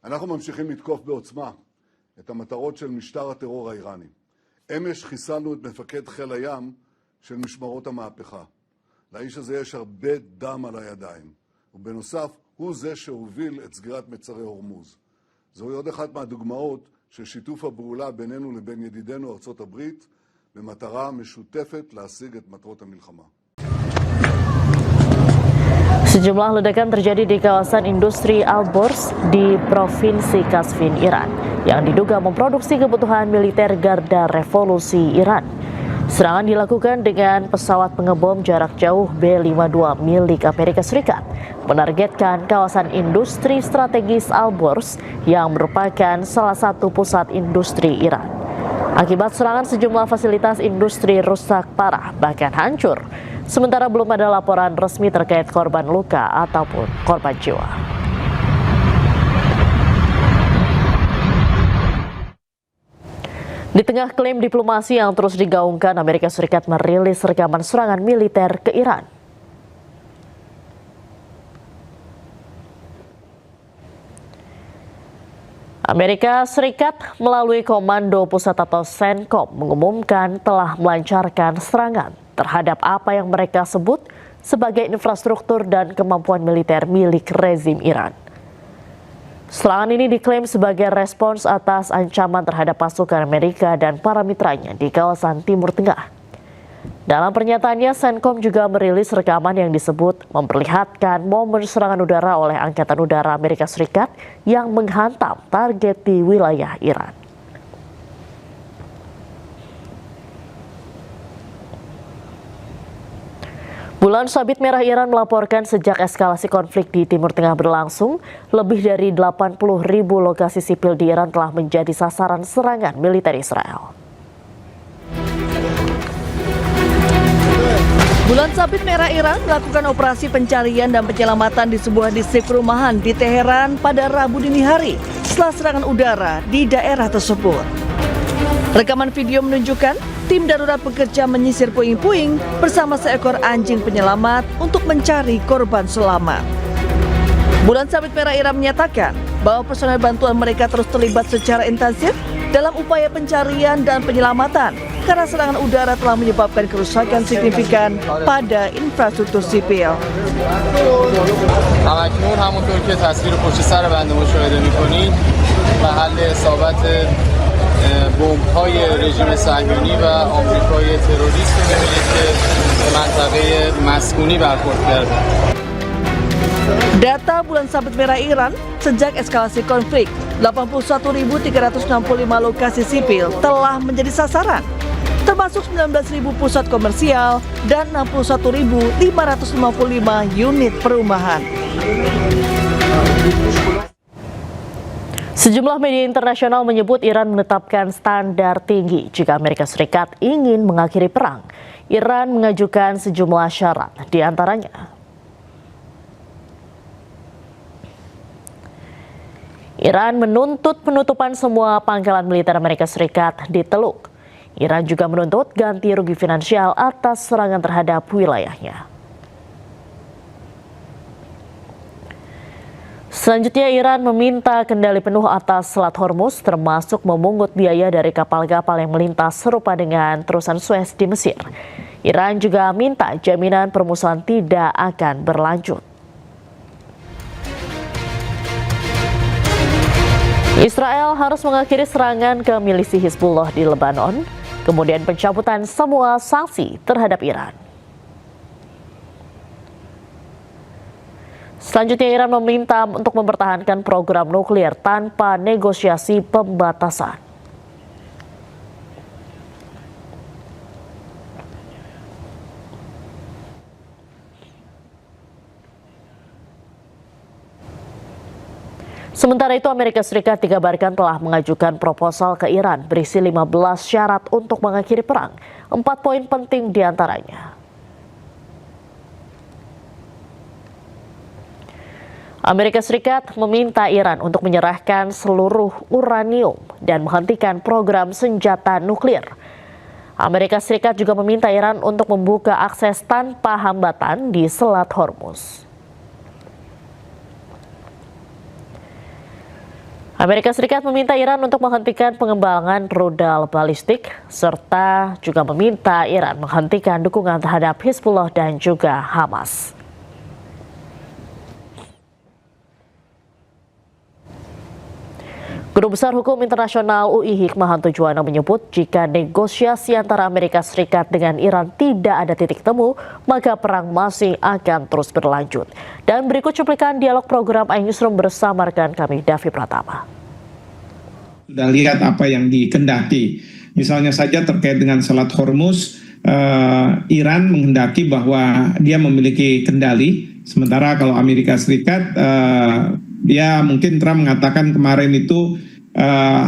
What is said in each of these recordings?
אנחנו ממשיכים לתקוף בעוצמה את המטרות של משטר הטרור האיראני. אמש חיסלנו את מפקד חיל הים של משמרות המהפכה. לאיש הזה יש הרבה דם על הידיים, ובנוסף הוא זה שהוביל את סגירת מצרי הורמוז. זוהי עוד אחת מהדוגמאות של שיתוף הפעולה בינינו לבין ידידינו ארצות הברית, במטרה משותפת להשיג את מטרות המלחמה. Sejumlah ledakan terjadi di kawasan industri Al-Borz di Provinsi Kasvin, Iran, yang diduga memproduksi kebutuhan militer Garda Revolusi Iran. Serangan dilakukan dengan pesawat pengebom jarak jauh B-52 milik Amerika Serikat, menargetkan kawasan industri strategis Al-Borz yang merupakan salah satu pusat industri Iran. Akibat serangan, sejumlah fasilitas industri rusak parah, bahkan hancur. Sementara belum ada laporan resmi terkait korban luka ataupun korban jiwa. Di tengah klaim diplomasi yang terus digaungkan, Amerika Serikat merilis rekaman serangan militer ke Iran. Amerika Serikat melalui Komando Pusat atau CENTCOM mengumumkan telah melancarkan serangan terhadap apa yang mereka sebut sebagai infrastruktur dan kemampuan militer milik rezim Iran. Serangan ini diklaim sebagai respons atas ancaman terhadap pasukan Amerika dan para mitranya di kawasan Timur Tengah. Dalam pernyataannya, CENTCOM juga merilis rekaman yang disebut memperlihatkan momen serangan udara oleh Angkatan Udara Amerika Serikat yang menghantam target di wilayah Iran. Bulan Sabit Merah Iran melaporkan sejak eskalasi konflik di Timur Tengah berlangsung, lebih dari 80.000 lokasi sipil di Iran telah menjadi sasaran serangan militer Israel. Bulan Sabit Merah Iran melakukan operasi pencarian dan penyelamatan di sebuah distrik perumahan di Teheran pada Rabu dini hari setelah serangan udara di daerah tersebut. Rekaman video menunjukkan tim darurat bekerja menyisir puing-puing bersama seekor anjing penyelamat untuk mencari korban selamat. Bulan Sabit Merah Iran menyatakan bahwa personel bantuan mereka terus terlibat secara intensif dalam upaya pencarian dan penyelamatan karena serangan udara telah menyebabkan kerusakan signifikan pada infrastruktur sipil. همکنون همونطور که تصویر پشت سر بنده مشاهده می‌کنید محل اصابت بمب‌های رژیم صهیونی و آمریکای تروریست رو می‌بینید که به منطقه مسکونی برخورد کرده. Data Bulan Sabit Merah Iran, sejak eskalasi konflik, 81.365 lokasi sipil telah menjadi sasaran, termasuk 19.000 pusat komersial dan 61.555 unit perumahan. Sejumlah media internasional menyebut Iran menetapkan standar tinggi jika Amerika Serikat ingin mengakhiri perang. Iran mengajukan sejumlah syarat, di antaranya Iran menuntut penutupan semua pangkalan militer Amerika Serikat di Teluk. Iran juga menuntut ganti rugi finansial atas serangan terhadap wilayahnya. Selanjutnya, Iran meminta kendali penuh atas Selat Hormuz, termasuk memungut biaya dari kapal-kapal yang melintas serupa dengan terusan Suez di Mesir. Iran juga minta jaminan permusuhan tidak akan berlanjut. Israel harus mengakhiri serangan ke milisi Hizbullah di Lebanon, kemudian pencabutan semua sanksi terhadap Iran. Selanjutnya, Iran meminta untuk mempertahankan program nuklir tanpa negosiasi pembatasan. Sementara itu, Amerika Serikat dikabarkan telah mengajukan proposal ke Iran berisi 15 syarat untuk mengakhiri perang. 4 poin penting diantaranya. Amerika Serikat meminta Iran untuk menyerahkan seluruh uranium dan menghentikan program senjata nuklir. Amerika Serikat juga meminta Iran untuk membuka akses tanpa hambatan di Selat Hormuz. Amerika Serikat meminta Iran untuk menghentikan pengembangan rudal balistik serta juga meminta Iran menghentikan dukungan terhadap Hizbullah dan juga Hamas. Guru Besar Hukum Internasional UI Hikmahanto Juwana menyebut jika negosiasi antara Amerika Serikat dengan Iran tidak ada titik temu, maka perang masih akan terus berlanjut. Dan berikut cuplikan dialog program iNewsroom bersama rekan kami Davi Pratama. Sudah lihat apa yang dikendaki. Misalnya saja terkait dengan Selat Hormuz, Iran menghendaki bahwa dia memiliki kendali, sementara kalau Amerika Serikat, dia mungkin Trump mengatakan kemarin itu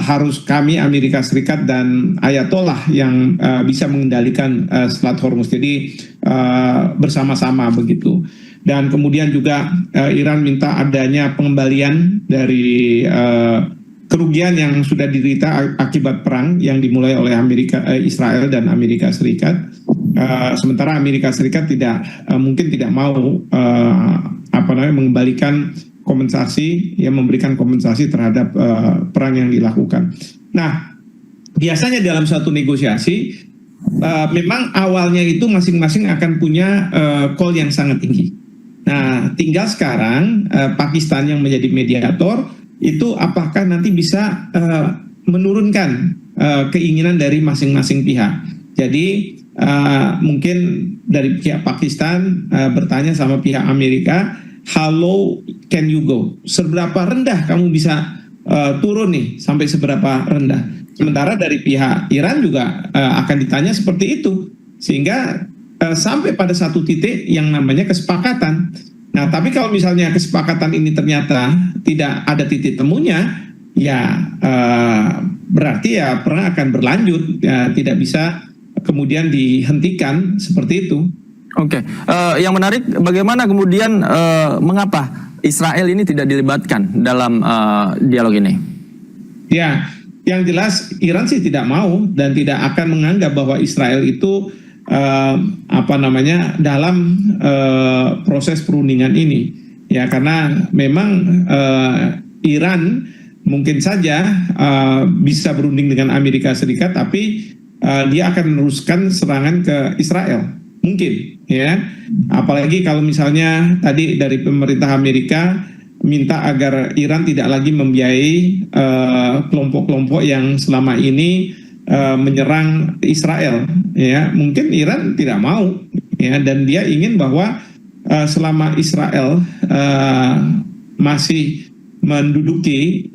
harus kami Amerika Serikat dan Ayatollah yang bisa mengendalikan Selat Hormuz. Jadi bersama-sama begitu. Dan kemudian juga Iran minta adanya pengembalian dari kerugian yang sudah diderita akibat perang yang dimulai oleh Israel dan Amerika Serikat. Sementara Amerika Serikat mungkin tidak mau mengembalikan kompensasi, memberikan kompensasi terhadap perang yang dilakukan. Nah, biasanya dalam satu negosiasi memang awalnya itu masing-masing akan punya call yang sangat tinggi. Nah, tinggal sekarang Pakistan yang menjadi mediator itu apakah nanti bisa menurunkan keinginan dari masing-masing pihak. Jadi mungkin dari pihak Pakistan bertanya sama pihak Amerika, how low can you go? Seberapa rendah kamu bisa turun nih, sampai seberapa rendah? Sementara dari pihak Iran juga akan ditanya seperti itu, sehingga sampai pada satu titik yang namanya kesepakatan. Nah, tapi kalau misalnya kesepakatan ini ternyata tidak ada titik temunya, ya berarti ya perang akan berlanjut, ya tidak bisa kemudian dihentikan seperti itu. Oke, yang menarik bagaimana kemudian mengapa Israel ini tidak dilibatkan dalam dialog ini? Ya, yang jelas Iran sih tidak mau dan tidak akan menganggap bahwa Israel itu dalam proses perundingan ini, ya, karena memang Iran mungkin saja bisa berunding dengan Amerika Serikat, tapi dia akan meneruskan serangan ke Israel, mungkin, ya. Apalagi kalau misalnya tadi dari pemerintah Amerika minta agar Iran tidak lagi membiayai kelompok-kelompok yang selama ini menyerang Israel, ya, mungkin Iran tidak mau, ya, dan dia ingin bahwa selama Israel masih menduduki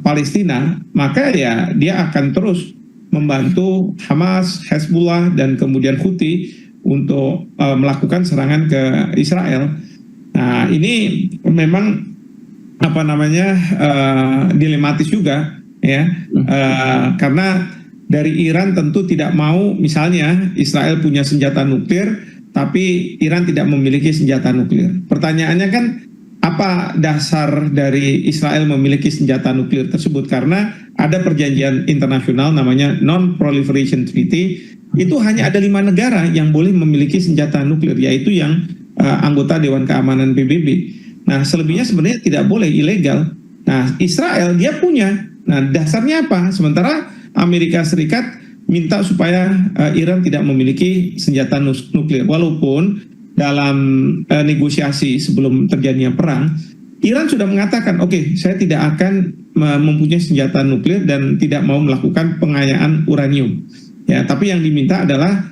Palestina, maka ya dia akan terus membantu Hamas, Hezbollah, dan kemudian Houthi untuk melakukan serangan ke Israel. Nah, ini memang dilematis juga, ya, karena dari Iran tentu tidak mau misalnya Israel punya senjata nuklir tapi Iran tidak memiliki senjata nuklir. Pertanyaannya kan, apa dasar dari Israel memiliki senjata nuklir tersebut? Karena ada perjanjian internasional namanya Non-Proliferation Treaty, itu hanya ada 5 negara yang boleh memiliki senjata nuklir, yaitu yang anggota Dewan Keamanan PBB. Nah, selebihnya sebenarnya tidak boleh, ilegal. Nah, Israel dia punya. Nah, dasarnya apa? Sementara Amerika Serikat minta supaya Iran tidak memiliki senjata nuklir. Walaupun dalam negosiasi sebelum terjadinya perang, Iran sudah mengatakan, oke, saya tidak akan mempunyai senjata nuklir dan tidak mau melakukan pengayaan uranium. Ya, tapi yang diminta adalah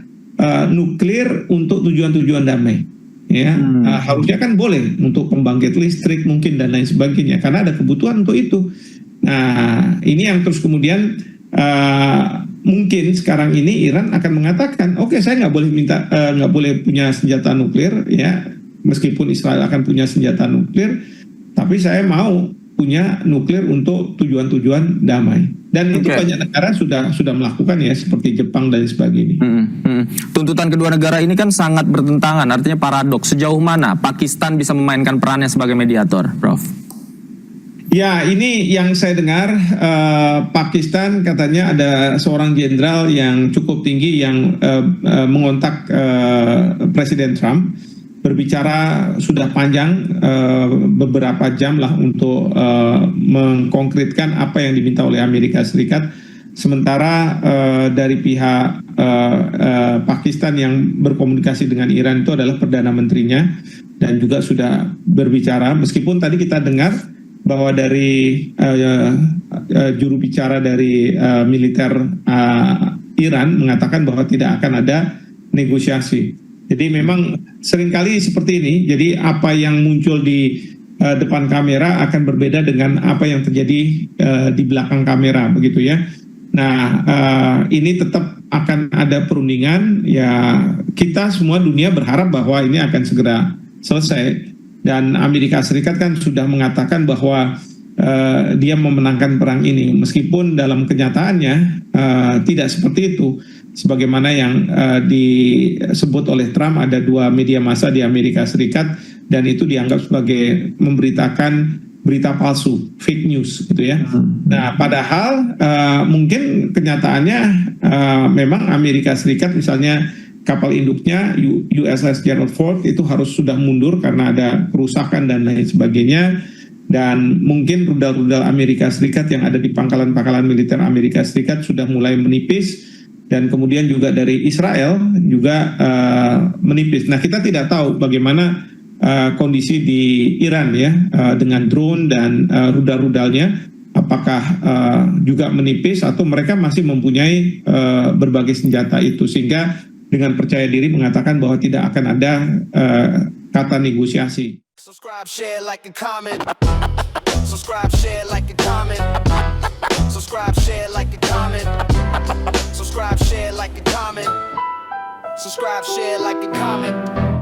nuklir untuk tujuan-tujuan damai. Ya, harusnya kan boleh untuk pembangkit listrik mungkin dan lain sebagainya, karena ada kebutuhan untuk itu. Nah, ini yang terus kemudian mungkin sekarang ini Iran akan mengatakan, oke, saya nggak boleh punya senjata nuklir, ya, meskipun Israel akan punya senjata nuklir, tapi saya mau punya nuklir untuk tujuan-tujuan damai. Dan itu banyak negara sudah melakukan, ya, seperti Jepang dan sebagainya. Tuntutan kedua negara ini kan sangat bertentangan, artinya paradoks. Sejauh mana Pakistan bisa memainkan perannya sebagai mediator, Prof? Ya, ini yang saya dengar, Pakistan katanya ada seorang jenderal yang cukup tinggi yang mengontak Presiden Trump berbicara sudah panjang beberapa jam lah untuk mengkonkretkan apa yang diminta oleh Amerika Serikat. Sementara dari pihak Pakistan yang berkomunikasi dengan Iran itu adalah Perdana Menterinya dan juga sudah berbicara. Meskipun tadi kita dengar bahwa dari juru bicara dari militer Iran mengatakan bahwa tidak akan ada negosiasi. Jadi memang seringkali seperti ini. Jadi apa yang muncul di depan kamera akan berbeda dengan apa yang terjadi di belakang kamera, begitu ya. Nah, ini tetap akan ada perundingan. Ya, kita semua dunia berharap bahwa ini akan segera selesai. Dan Amerika Serikat kan sudah mengatakan bahwa dia memenangkan perang ini, meskipun dalam kenyataannya tidak seperti itu. Sebagaimana yang disebut oleh Trump, ada 2 media massa di Amerika Serikat dan itu dianggap sebagai memberitakan berita palsu, fake news gitu ya. Nah, padahal mungkin kenyataannya memang Amerika Serikat misalnya kapal induknya USS Gerald Ford itu harus sudah mundur karena ada kerusakan dan lain sebagainya. Dan mungkin rudal-rudal Amerika Serikat yang ada di pangkalan-pangkalan militer Amerika Serikat sudah mulai menipis. Dan kemudian juga dari Israel juga menipis. Nah, kita tidak tahu bagaimana kondisi di Iran ya dengan drone dan rudal-rudalnya, apakah juga menipis atau mereka masih mempunyai berbagai senjata itu, sehingga dengan percaya diri mengatakan bahwa tidak akan ada kata negosiasi. Subscribe, share, like, and comment. Subscribe, share, like, and comment. Subscribe, share, like, and comment. Subscribe, share, like, and comment. Subscribe, share, like, and comment.